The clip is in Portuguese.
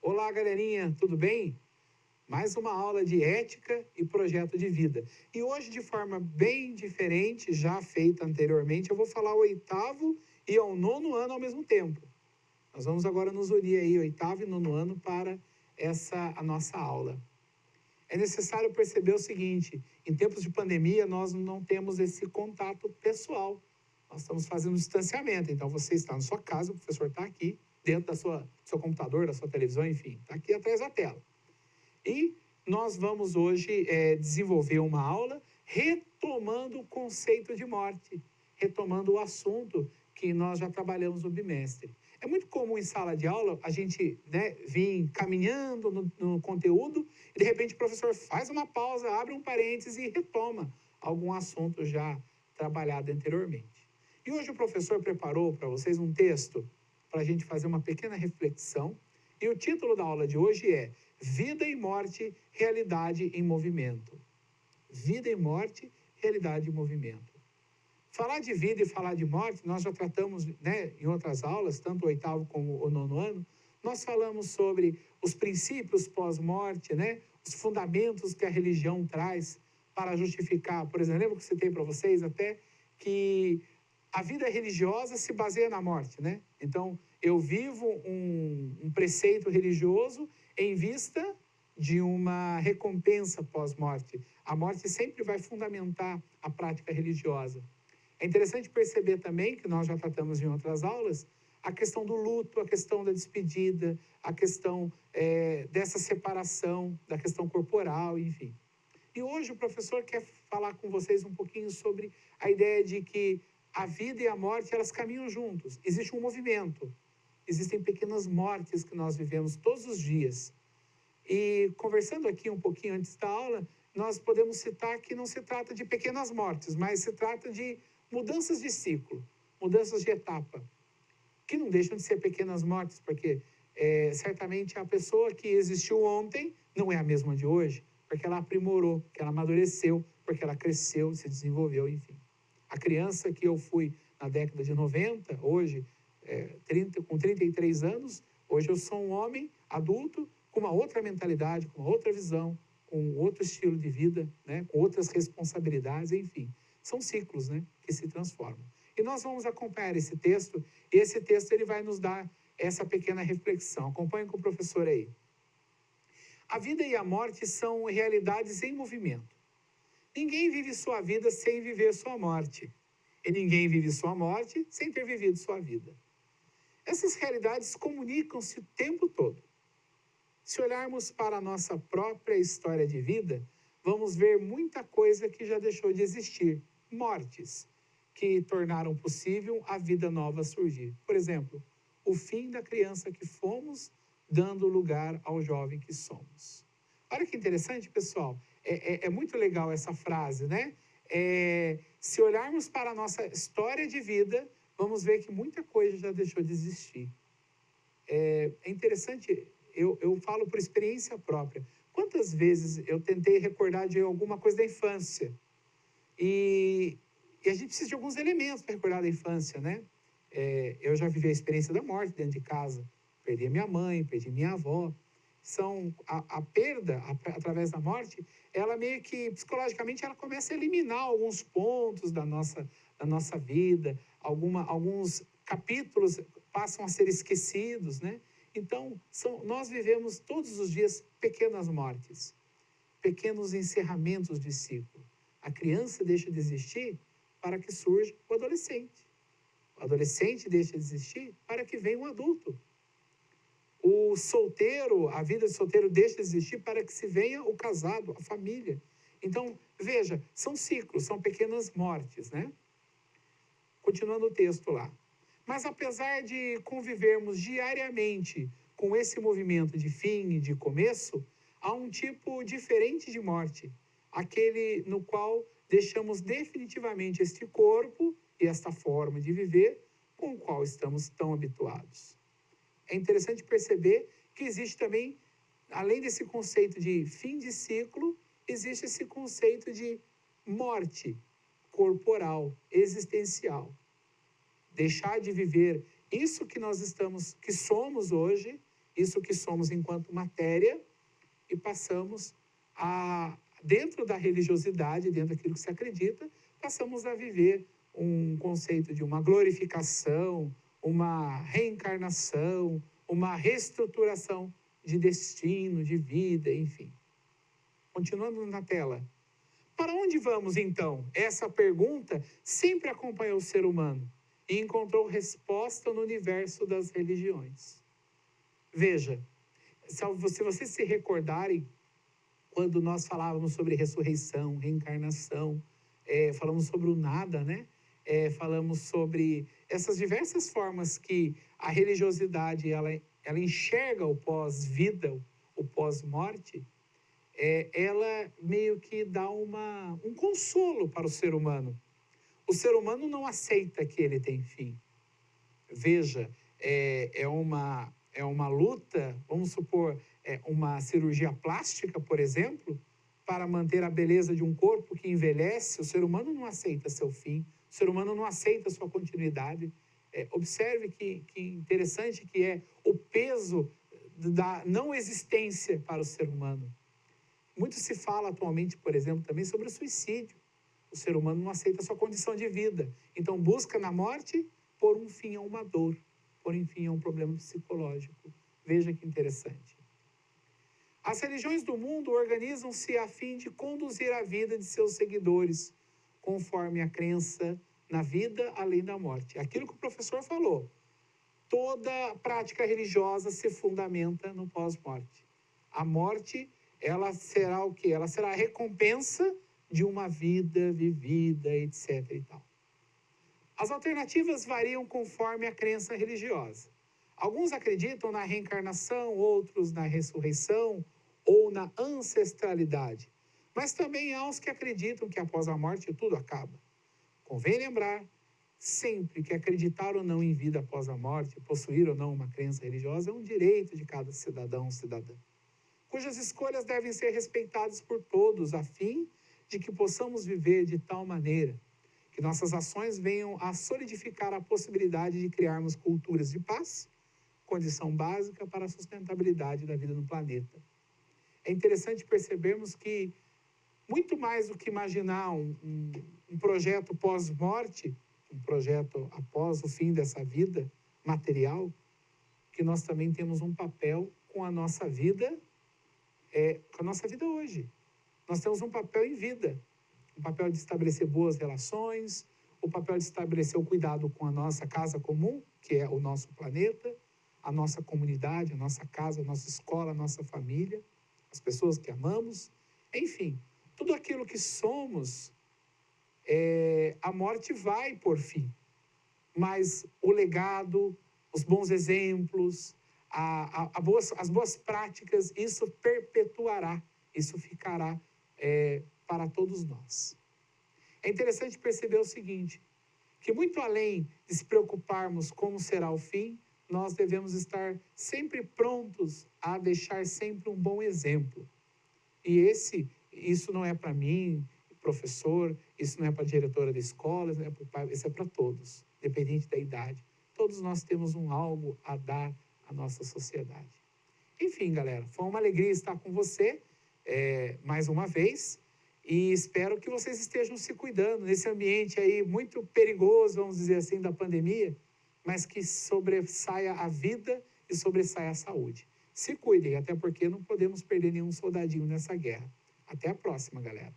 Olá, galerinha, tudo bem? Mais uma aula de ética e projeto de vida. E hoje, de forma bem diferente, já feita anteriormente, eu vou falar o oitavo e ao nono ano ao mesmo tempo. Nós vamos agora nos unir aí, oitavo e nono ano, para a nossa aula. É necessário perceber o seguinte: em tempos de pandemia, nós não temos esse contato pessoal. Nós estamos fazendo distanciamento. Então, você está na sua casa, o professor está aqui, dentro do seu computador, da sua televisão, enfim, está aqui atrás da tela. E nós vamos hoje desenvolver uma aula retomando o conceito de morte, retomando o assunto que nós já trabalhamos no bimestre. É muito comum em sala de aula a gente vir caminhando no conteúdo e de repente o professor faz uma pausa, abre um parênteses e retoma algum assunto já trabalhado anteriormente. E hoje o professor preparou para vocês um texto para a gente fazer uma pequena reflexão. E o título da aula de hoje é Vida e Morte, Realidade em Movimento. Vida e Morte, Realidade em Movimento. Falar de vida e falar de morte, nós já tratamos em outras aulas, tanto o oitavo como o nono ano. Nós falamos sobre os princípios pós-morte, os fundamentos que a religião traz para justificar. Por exemplo, lembra que eu citei para vocês até que a vida religiosa se baseia na morte, Então, eu vivo um preceito religioso em vista de uma recompensa pós-morte. A morte sempre vai fundamentar a prática religiosa. É interessante perceber também, que nós já tratamos em outras aulas, a questão do luto, a questão da despedida, a questão dessa separação, da questão corporal, enfim. E hoje o professor quer falar com vocês um pouquinho sobre a ideia de que a vida e a morte, elas caminham juntos. Existe um movimento. Existem pequenas mortes que nós vivemos todos os dias. E conversando aqui um pouquinho antes da aula, nós podemos citar que não se trata de pequenas mortes, mas se trata de mudanças de ciclo, mudanças de etapa, que não deixam de ser pequenas mortes, porque certamente a pessoa que existiu ontem não é a mesma de hoje, porque ela aprimorou, porque ela amadureceu, porque ela cresceu, se desenvolveu, enfim. A criança que eu fui na década de 90, hoje, com 33 anos, hoje eu sou um homem adulto com uma outra mentalidade, com uma outra visão, com outro estilo de vida, com outras responsabilidades, enfim. São ciclos, que se transformam. E nós vamos acompanhar esse texto, e esse texto ele vai nos dar essa pequena reflexão. Acompanhe com o professor aí. A vida e a morte são realidades em movimento. Ninguém vive sua vida sem viver sua morte. E ninguém vive sua morte sem ter vivido sua vida. Essas realidades comunicam-se o tempo todo. Se olharmos para a nossa própria história de vida, vamos ver muita coisa que já deixou de existir. Mortes que tornaram possível a vida nova surgir. Por exemplo, o fim da criança que fomos, dando lugar ao jovem que somos. Olha que interessante, pessoal. É muito legal essa frase, se olharmos para a nossa história de vida, vamos ver que muita coisa já deixou de existir. É interessante, eu falo por experiência própria. Quantas vezes eu tentei recordar de alguma coisa da infância? E a gente precisa de alguns elementos para recordar da infância, eu já vivi a experiência da morte dentro de casa. Perdi a minha mãe, perdi minha avó. A perda, através da morte, ela meio que, psicologicamente, ela começa a eliminar alguns pontos da nossa vida, alguns capítulos passam a ser esquecidos, Então, nós vivemos todos os dias pequenas mortes, pequenos encerramentos de ciclo. A criança deixa de existir para que surja o adolescente. O adolescente deixa de existir para que venha um adulto. O solteiro, a vida de solteiro deixa de existir para que se venha o casado, a família. Então, veja, são ciclos, são pequenas mortes, Continuando o texto lá. Mas apesar de convivermos diariamente com esse movimento de fim e de começo, há um tipo diferente de morte, aquele no qual deixamos definitivamente este corpo e esta forma de viver com o qual estamos tão habituados. É interessante perceber que existe também, além desse conceito de fim de ciclo, existe esse conceito de morte corporal, existencial. Deixar de viver isso que nós somos hoje isso que somos enquanto matéria e passamos a, dentro da religiosidade, dentro daquilo que se acredita, passamos a viver um conceito de uma glorificação, uma reencarnação, uma reestruturação de destino, de vida, enfim. Continuando na tela. Para onde vamos, então? Essa pergunta sempre acompanhou o ser humano e encontrou resposta no universo das religiões. Veja, se vocês se recordarem, quando nós falávamos sobre ressurreição, reencarnação, falamos sobre o nada, né? Falamos sobre essas diversas formas que a religiosidade ela enxerga o pós-vida, o pós-morte, ela meio que dá um consolo para o ser humano. O ser humano não aceita que ele tem fim. Veja, é uma luta, vamos supor, uma cirurgia plástica, por exemplo, para manter a beleza de um corpo que envelhece. O ser humano não aceita seu fim, o ser humano não aceita sua continuidade. Observe que interessante que é o peso da não existência para o ser humano. Muito se fala atualmente, por exemplo, também sobre o suicídio. O ser humano não aceita a sua condição de vida. Então busca na morte pôr um fim a uma dor, pôr um fim a um problema psicológico. Veja que interessante. As religiões do mundo organizam-se a fim de conduzir a vida de seus seguidores, conforme a crença na vida além da morte. Aquilo que o professor falou. Toda prática religiosa se fundamenta no pós-morte. A morte, ela será o quê? Ela será a recompensa de uma vida vivida, etc. e tal. As alternativas variam conforme a crença religiosa. Alguns acreditam na reencarnação, outros na ressurreição ou na ancestralidade. Mas também há os que acreditam que após a morte tudo acaba. Convém lembrar sempre que acreditar ou não em vida após a morte, possuir ou não uma crença religiosa, é um direito de cada cidadão ou cidadã, cujas escolhas devem ser respeitadas por todos, a fim de que possamos viver de tal maneira que nossas ações venham a solidificar a possibilidade de criarmos culturas de paz, condição básica para a sustentabilidade da vida no planeta. É interessante percebermos que, muito mais do que imaginar um projeto pós-morte, um projeto após o fim dessa vida material, que nós também temos um papel com a nossa vida, hoje. Nós temos um papel em vida, o papel de estabelecer boas relações, o papel de estabelecer o cuidado com a nossa casa comum, que é o nosso planeta, a nossa comunidade, a nossa casa, a nossa escola, a nossa família, as pessoas que amamos, enfim, tudo aquilo que somos, a morte vai por fim. Mas o legado, os bons exemplos, as boas práticas, isso perpetuará, isso ficará para todos nós. É interessante perceber o seguinte, que muito além de se preocuparmos como será o fim, nós devemos estar sempre prontos a deixar sempre um bom exemplo. E isso não é para mim, professor, isso não é para a diretora da escola, isso não é para o pai, isso é para todos, independente da idade. Todos nós temos algo a dar à nossa sociedade. Enfim, galera, foi uma alegria estar com você mais uma vez e espero que vocês estejam se cuidando nesse ambiente aí muito perigoso, vamos dizer assim, da pandemia, mas que sobressaia a vida e sobressaia a saúde. Se cuidem, até porque não podemos perder nenhum soldadinho nessa guerra. Até a próxima, galera.